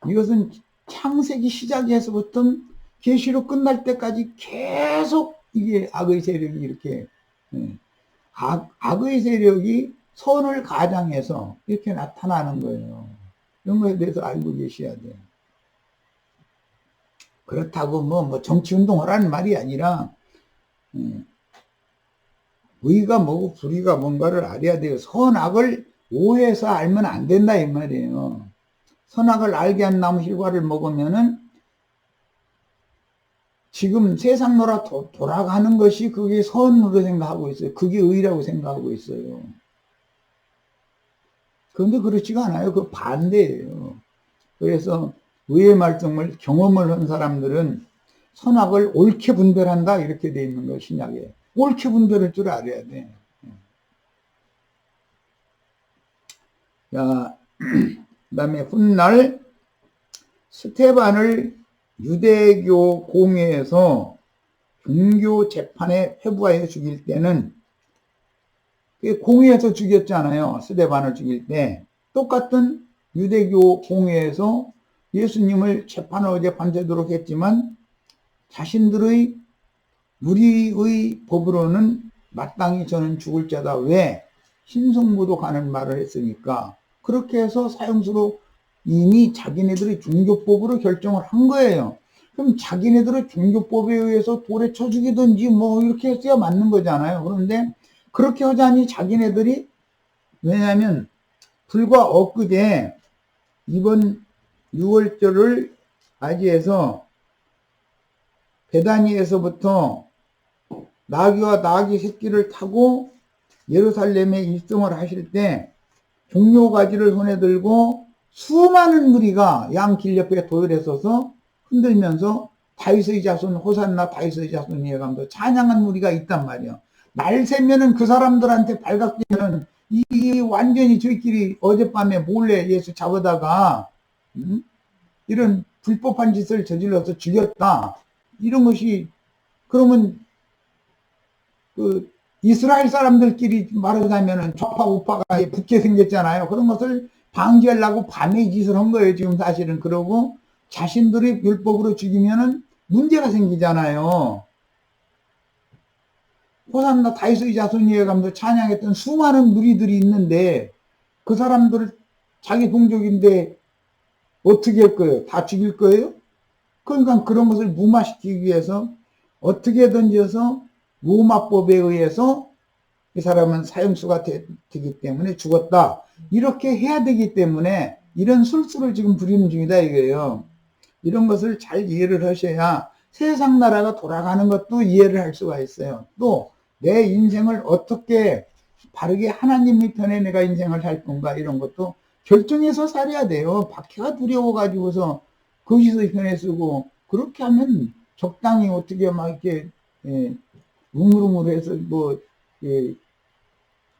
이것은 창세기 시작에서부터 계시로 끝날 때까지 계속 이게 악의 세력이 이렇게, 악의 세력이 선을 가장해서 이렇게 나타나는 거예요. 이런 거에 대해서 알고 계셔야 돼요. 그렇다고 뭐 정치운동하라는 말이 아니라, 의가 뭐고 불의가 뭔가를 알아야 돼요. 선악을 오해해서 알면 안 된다 이 말이에요. 선악을 알게 한 나무 hir과를 먹으면은 지금 세상 나라 돌아가는 것이 그게 선으로 생각하고 있어요. 그게 의라고 생각하고 있어요. 그런데 그렇지가 않아요. 그 반대예요. 그래서 의의 말씀을 경험을 한 사람들은 선악을 옳게 분별한다 이렇게 돼 있는 거 신약에. 옳게 분별할 줄 알아야 돼. 자, 그다음에 훗날 스테반을 유대교 공회에서 종교 재판에 회부하여 죽일 때는, 공회에서 죽였잖아요. 스테반을 죽일 때 똑같은 유대교 공회에서 예수님을 재판을 밤새도록 했지만 자신들의 우리의 법으로는 마땅히 저는 죽을 자다. 왜? 신성모독 가는 말을 했으니까. 그렇게 해서 사형수로 이미 자기네들의 종교법으로 결정을 한 거예요. 그럼 자기네들의 종교법에 의해서 돌에 쳐 죽이든지 뭐 이렇게 했어야 맞는 거잖아요. 그런데 그렇게 하자니 자기네들이, 왜냐하면 불과 엊그제 이번 6월절을 맞이해서 베다니에서부터 나귀와 나귀 새끼를 타고 예루살렘에 입성을 하실 때 종려가지를 손에 들고 수많은 무리가 양 길 옆에 도열에 서서 흔들면서 다윗의 자손 호산나 다윗의 자손이에 가면서 찬양한 무리가 있단 말이야. 날 새면은 그 사람들한테 발각되면은 이 완전히 저희끼리 어젯밤에 몰래 예수 잡아다가 이런 불법한 짓을 저질러서 죽였다. 이런 것이 그러면 그 이스라엘 사람들끼리 말하자면은 좌파 우파가 붙게 생겼잖아요. 그런 것을 방지하려고 밤에 짓을 한 거예요. 지금 사실은. 그러고 자신들이 율법으로 죽이면은 문제가 생기잖아요. 호산나 다윗의 자손이에 가면서 찬양했던 수많은 무리들이 있는데 그 사람들을 자기 동족인데 어떻게 할 거예요? 다 죽일 거예요? 그러니까 그런 것을 무마시키기 위해서 어떻게든지 해서 로마법에 의해서 이 사람은 사형수가 되기 때문에 죽었다. 이렇게 해야 되기 때문에 이런 술수를 지금 부리는 중이다 이거예요. 이런 것을 잘 이해를 하셔야 세상 나라가 돌아가는 것도 이해를 할 수가 있어요. 또 내 인생을 어떻게 바르게 하나님의 편에 내가 인생을 살 건가 이런 것도 결정해서 살아야 돼요. 박해가 두려워가지고서 거기서 편에 쓰고 그렇게 하면 적당히 어떻게 막 이렇게 우물우물해서 뭐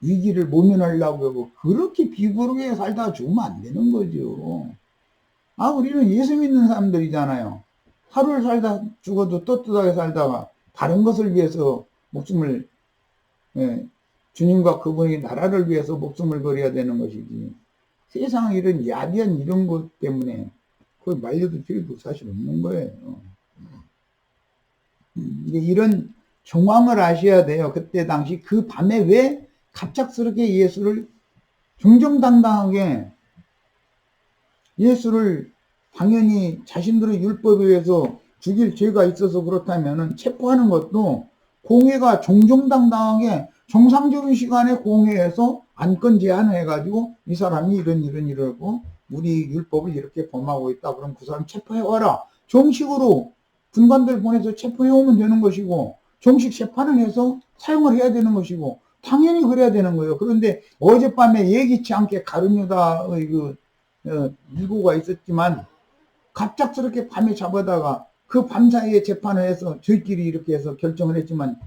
위기를 모면하려고 하고 그렇게 비굴하게 살다가 죽으면 안 되는 거죠. 아 우리는 예수 믿는 사람들이잖아요. 하루를 살다 죽어도 떳떳하게 살다가 다른 것을 위해서 목숨을 주님과 그분의 나라를 위해서 목숨을 걸어야 되는 것이지. 세상 이런 야비한 이런 것 때문에 거의 말려도 필요도 사실 없는 거예요. 이런 정황을 아셔야 돼요. 그때 당시 그 밤에 왜 갑작스럽게 예수를 정정당당하게 예수를 당연히 자신들의 율법에 의해서 죽일 죄가 있어서 그렇다면은 체포하는 것도 공회가 정정당당하게 정상적인 시간에 공회에서 안건 제안을 해가지고 이 사람이 이러고 우리 율법을 이렇게 범하고 있다. 그럼 그 사람 체포해와라. 정식으로 군관들 보내서 체포해오면 되는 것이고 정식 재판을 해서 사용을 해야 되는 것이고 당연히 그래야 되는 거예요. 그런데 어젯밤에 예기치 않게 가룟유다의 일고가 있었지만 갑작스럽게 밤에 잡아다가 그 밤사이에 재판을 해서 저희끼리 이렇게 해서 결정을 했지만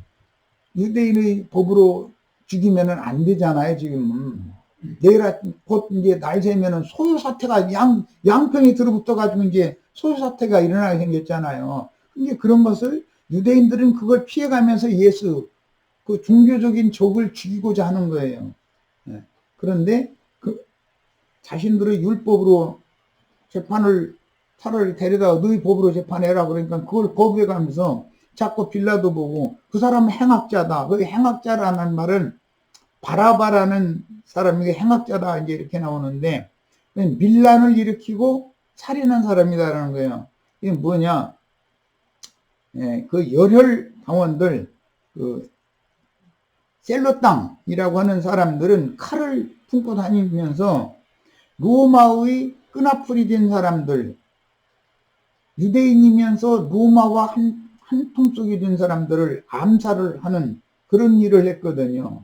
유대인의 법으로 죽이면은 안 되잖아요, 지금. 내일 곧 이제 날 새면은 소요사태가 양평이 들어붙어가지고 이제 소요사태가 일어나게 생겼잖아요. 근데 그런 것을 유대인들은 그걸 피해가면서 예수, 그 종교적인 적을 죽이고자 하는 거예요. 그런데 그 자신들의 율법으로 재판을 차라리 데려다가 너희 법으로 재판해라 그러니까 그걸 거부해 가면서 자꾸 빌라도 보고 그 사람은 행악자다. 그 행악자라는 말은 바라바라는 사람이 행악자다 이제 이렇게 나오는데 밀란을 일으키고 살인한 사람이다라는 거예요. 이게 뭐냐? 그 열혈 당원들 그 셀로땅이라고 하는 사람들은 칼을 품고 다니면서 로마의 끈앞풀이 된 사람들, 유대인이면서 로마와 한 통속이 된 사람들을 암살을 하는 그런 일을 했거든요.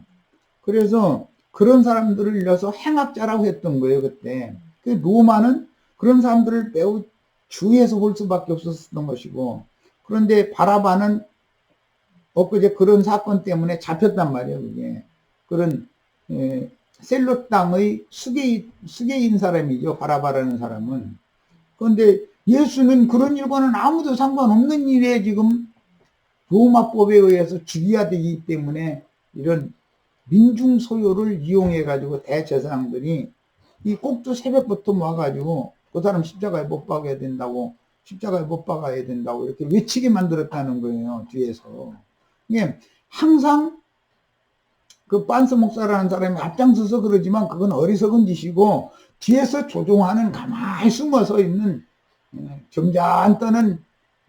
그래서 그런 사람들을 일러서 행악자라고 했던 거예요, 그때. 로마는 그런 사람들을 매우 주의해서 볼 수밖에 없었던 것이고, 그런데 바라바는 엊그제 그런 사건 때문에 잡혔단 말이에요, 그게. 그런, 셀로 땅의 수계인 사람이죠, 바라바라는 사람은. 그런데 예수는 그런 일과는 아무도 상관없는 일에 지금 로마법에 의해서 죽여야 되기 때문에 이런 민중 소요를 이용해 가지고 대제사장들이 이 꼭두 새벽부터 모아가지고 그 사람 십자가에 못 박아야 된다고 이렇게 외치게 만들었다는 거예요, 뒤에서. 이게 항상 그 빤스 목사라는 사람이 앞장서서 그러지만 그건 어리석은 짓이고 뒤에서 조종하는 가만히 숨어서 있는 점잖 떠는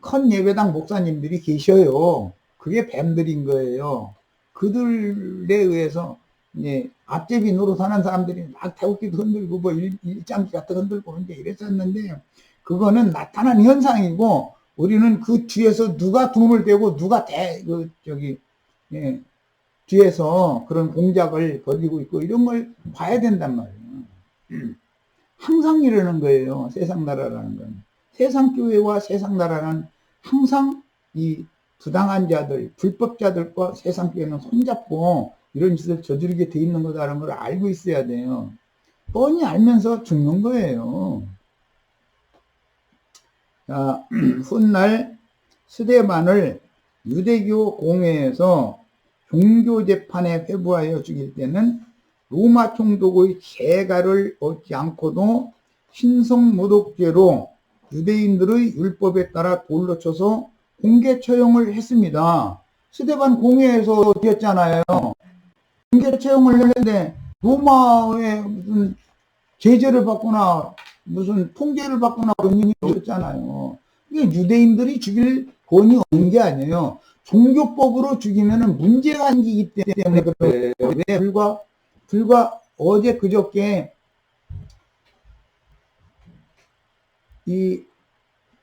큰 예배당 목사님들이 계셔요. 그게 뱀들인 거예요. 그들에 의해서 이제 앞제비 노릇하는 사람들이 막 태극기도 흔들고 뭐 일장기 같은 거 흔들고 이제 이랬었는데 그거는 나타난 현상이고 우리는 그 뒤에서 누가 돈을 대고 누가 뒤에서 그런 공작을 벌이고 있고 이런 걸 봐야 된단 말이에요. 항상 이러는 거예요. 세상 나라라는 건. 세상 교회와 세상 나라는 항상 이 부당한 자들, 불법자들과 세상 교회는 손잡고 이런 짓을 저지르게 돼 있는 거다라는 걸 알고 있어야 돼요. 뻔히 알면서 죽는 거예요. 자, 훗날 스데반을 유대교 공회에서 종교 재판에 회부하여 죽일 때는 로마 총독의 재가를 얻지 않고도 신성모독죄로 유대인들의 율법에 따라 돌로 쳐서 공개 처형을 했습니다. 스데반 공회에서 되었잖아요. 공개 처형을 했는데 로마의 무슨 제재를 받거나 무슨 통제를 받거나 그런 일이 없었잖아요. 이게 유대인들이 죽일 권이 없는 게 아니에요. 종교법으로 죽이면 문제가 생기기 때문에 그래요. 왜 불과 어제 그저께 이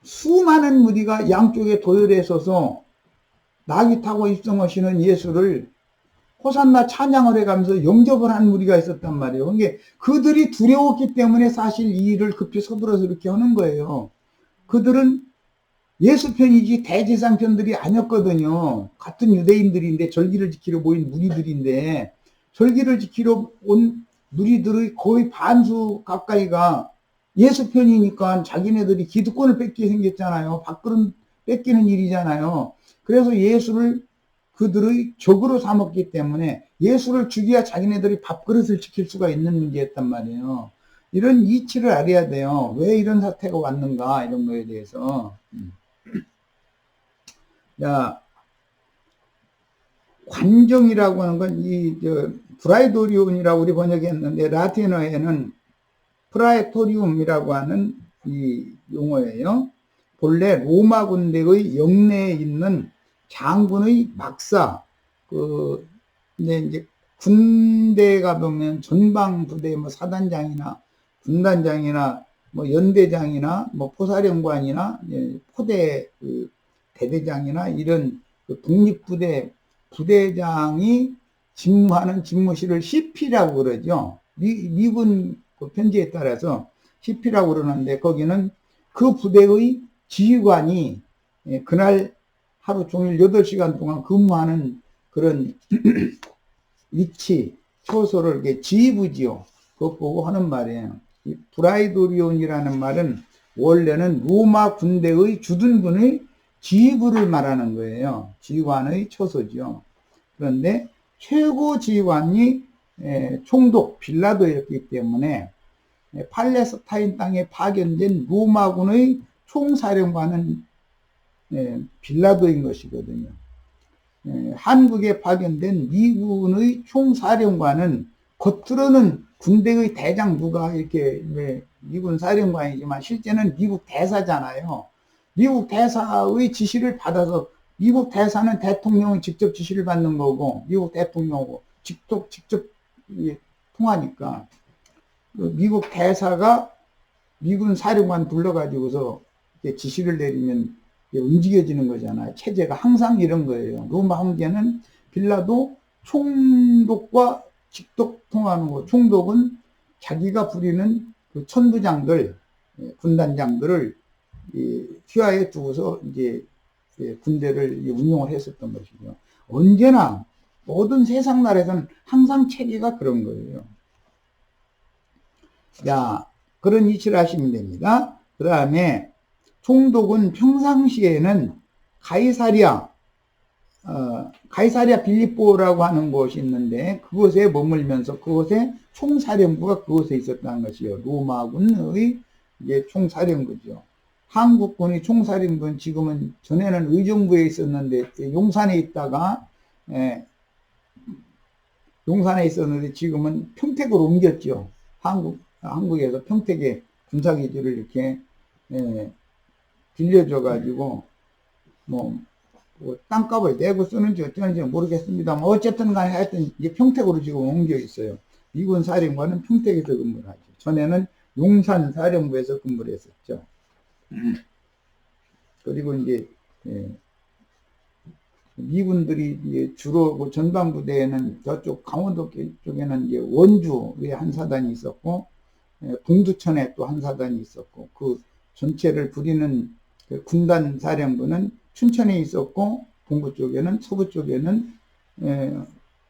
수많은 무리가 양쪽에 도열에 서서 나귀 타고 입성하시는 예수를 호산나 찬양을 해가면서 영접을 한 무리가 있었단 말이에요. 그게 그들이 두려웠기 때문에 사실 이 일을 급히 서둘러서 이렇게 하는 거예요. 그들은 예수 편이지 대제사장 편들이 아니었거든요. 같은 유대인들인데 절기를 지키러 모인 무리들인데 절기를 지키러 온 무리들의 거의 반수 가까이가 예수 편이니까 자기네들이 기득권을 뺏게 생겼잖아요. 밥그릇 뺏기는 일이잖아요. 그래서 예수를 그들의 적으로 삼았기 때문에 예수를 죽여야 자기네들이 밥그릇을 지킬 수가 있는 문제였단 말이에요. 이런 이치를 알아야 돼요. 왜 이런 사태가 왔는가 이런 거에 대해서. 자, 관정이라고 하는 건 브라이도리온이라고 우리 번역했는데 라틴어에는 프라에토리움이라고 하는 이 용어예요. 본래 로마 군대의 영내에 있는 장군의 막사, 이제 군대 가보면 전방 부대 뭐 사단장이나 군단장이나 뭐 연대장이나 뭐 포사령관이나 포대 대대장이나 이런 독립부대 부대장이 직무하는 직무실을 CP라고 그러죠. 미군 편지에 따라서 CP라고 그러는데 거기는 그 부대의 지휘관이 그날 하루 종일 8시간 동안 근무하는 그런 위치, 초소를 이렇게 지휘부지요. 그거 보고 하는 말이에요. 이 브라이도리온이라는 말은 원래는 로마 군대의 주둔군의 지휘부를 말하는 거예요. 지휘관의 초소죠. 그런데 최고 지휘관이 총독 빌라도였기 때문에 팔레스타인 땅에 파견된 로마군의 총사령관은 빌라도인 것이거든요. 한국에 파견된 미군의 총사령관은 겉으로는 군대의 대장 누가 이렇게 미군 사령관이지만 실제는 미국 대사잖아요. 미국 대사의 지시를 받아서 미국 대사는 대통령이 직접 지시를 받는 거고 미국 대통령하고 직접 통하니까 미국 대사가 미군 사령관 불러가지고서 지시를 내리면 움직여지는 거잖아요. 체제가 항상 이런 거예요. 로마 황제는 빌라도 총독과 직접 통하는 거. 총독은 자기가 부리는 그 천부장들, 군단장들을 휘하에 두고서 이제 군대를 운용을 했었던 것이죠. 언제나 모든 세상 나라에서는 항상 체계가 그런 거예요. 자, 그런 이치를 하시면 됩니다. 그 다음에 총독은 평상시에는 가이사리아 빌립보라고 하는 곳이 있는데 그곳에 머물면서 그곳에 총사령부가 그곳에 있었다는 것이요. 로마군의 이제 총사령부죠. 한국군의 총사령부는 지금은 전에는 의정부에 있었는데 용산에 있다가 용산에 있었는데 지금은 평택으로 옮겼죠. 한국에서 평택에 군사기지를 이렇게 빌려줘 가지고 뭐 땅값을 내고 쓰는지 어쩌는지 모르겠습니다만 어쨌든 간에 하여튼 이제 평택으로 지금 옮겨 있어요. 미군 사령관은 평택에서 근무를 하죠. 전에는 용산 사령부에서 근무를 했었죠. 그리고 이제 미군들이 이제 주로 그 전방부대에는 저쪽 강원도 쪽에는 이제 원주에 한 사단이 있었고, 동두천에 또 한 사단이 있었고, 그 전체를 부리는 그 군단 사령부는 춘천에 있었고, 동부 쪽에는, 서부 쪽에는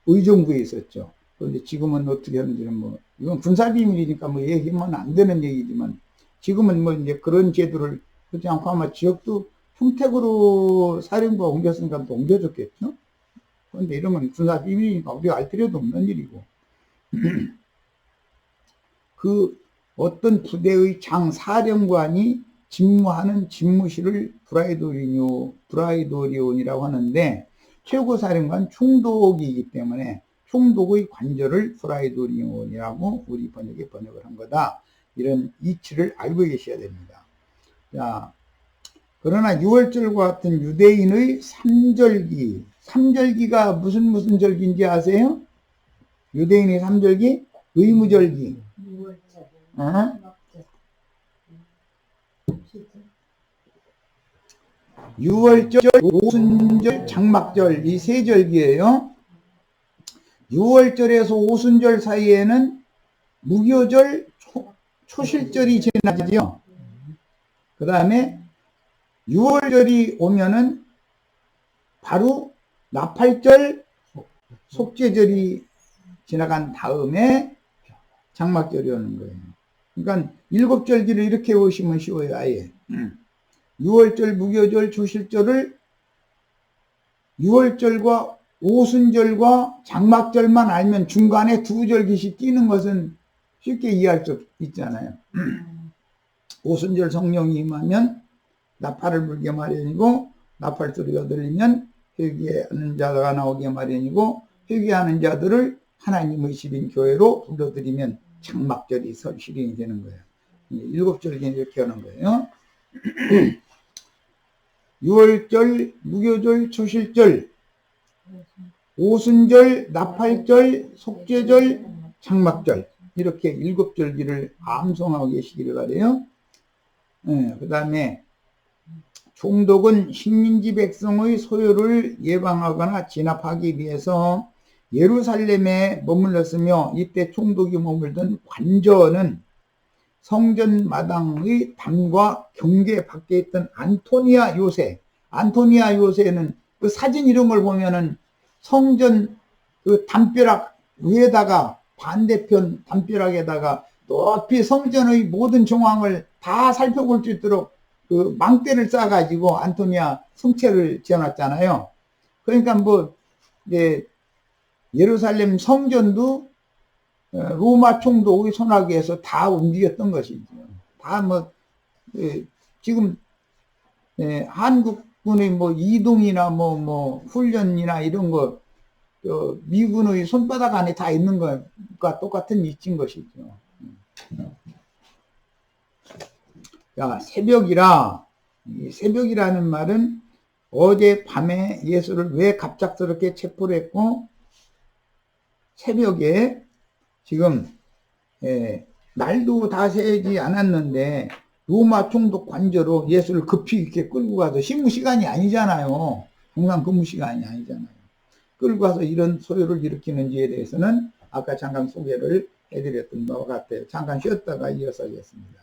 의정부에 있었죠. 그런데 지금은 어떻게 하는지는 뭐, 이건 군사비밀이니까 뭐 얘기하면 안 되는 얘기지만, 지금은 뭐 이제 그런 제도를 그렇지 않고 아마 지역도 평택으로 사령부가 옮겼으니까 또 옮겨줬겠죠. 그런데 이런 건 군사비밀이니까 우리가 알 필요도 없는 일이고. 그 어떤 부대의 장 사령관이 직무하는 집무실을 브라이도리온이라고 하는데, 최고사령관 총독이기 때문에 총독의 관절을 브라이도리온이라고 우리 번역에 번역을 한 거다. 이런 이치를 알고 계셔야 됩니다. 자, 그러나 6월절과 같은 유대인의 삼절기, 삼절기가 무슨 절기인지 아세요? 유대인의 삼절기? 의무절기. 6월절, 오순절, 장막절 이 세 절기예요. 6월절에서 오순절 사이에는 무교절, 초실절이 지나죠. 그 다음에 6월절이 오면은 바로 나팔절, 속죄절이 지나간 다음에 장막절이 오는 거예요. 그러니까 7절기를 이렇게 오시면 쉬워요, 아예. 6월절, 무교절, 초실절을 6월절과 오순절과 장막절만 알면 중간에 두 절기씩 끼는 것은 쉽게 이해할 수 있잖아요. 오순절 성령이 임하면 나팔을 불게 마련이고, 나팔 소리가 들리면 회개하는 자가 나오게 마련이고, 회개하는 자들을 하나님의 집인 교회로 불러들이면 장막절이 실현이 되는 거예요. 7절기는 이렇게 하는 거예요. 6월절, 무교절, 초실절, 오순절, 나팔절, 속죄절, 장막절 이렇게 7절기를 암송하고 계시기를 바래요. 그 다음에 총독은 식민지 백성의 소요를 예방하거나 진압하기 위해서 예루살렘에 머물렀으며, 이때 총독이 머물던 관저는 성전 마당의 담과 경계 밖에 있던 안토니아 요새, 안토니아 요새는 그 사진 이런 걸 보면은 성전 그 담벼락 위에다가 반대편 담벼락에다가 높이 성전의 모든 정황을 다 살펴볼 수 있도록 그 망대를 쌓아가지고 안토니아 성체를 지어놨잖아요. 그러니까 뭐 이제 예루살렘 성전도 로마 총독의 손아귀에서 다 움직였던 것이죠. 다 뭐 지금 한국군의 뭐 이동이나 뭐 훈련이나 이런 거 미군의 손바닥 안에 다 있는 것과 똑같은 이치인 것이죠. 자, 새벽이라, 새벽이라는 말은 어제 밤에 예수를 왜 갑작스럽게 체포를 했고, 새벽에 지금 날도 다 새지 않았는데 로마 총독 관저로 예수를 급히 이렇게 끌고 가서 식무 시간이 아니잖아요. 정상 근무 시간이 아니잖아요. 끌고 가서 이런 소요를 일으키는지에 대해서는 아까 잠깐 소개를 해드렸던 바와 같아요. 잠깐 쉬었다가 이어서 하겠습니다.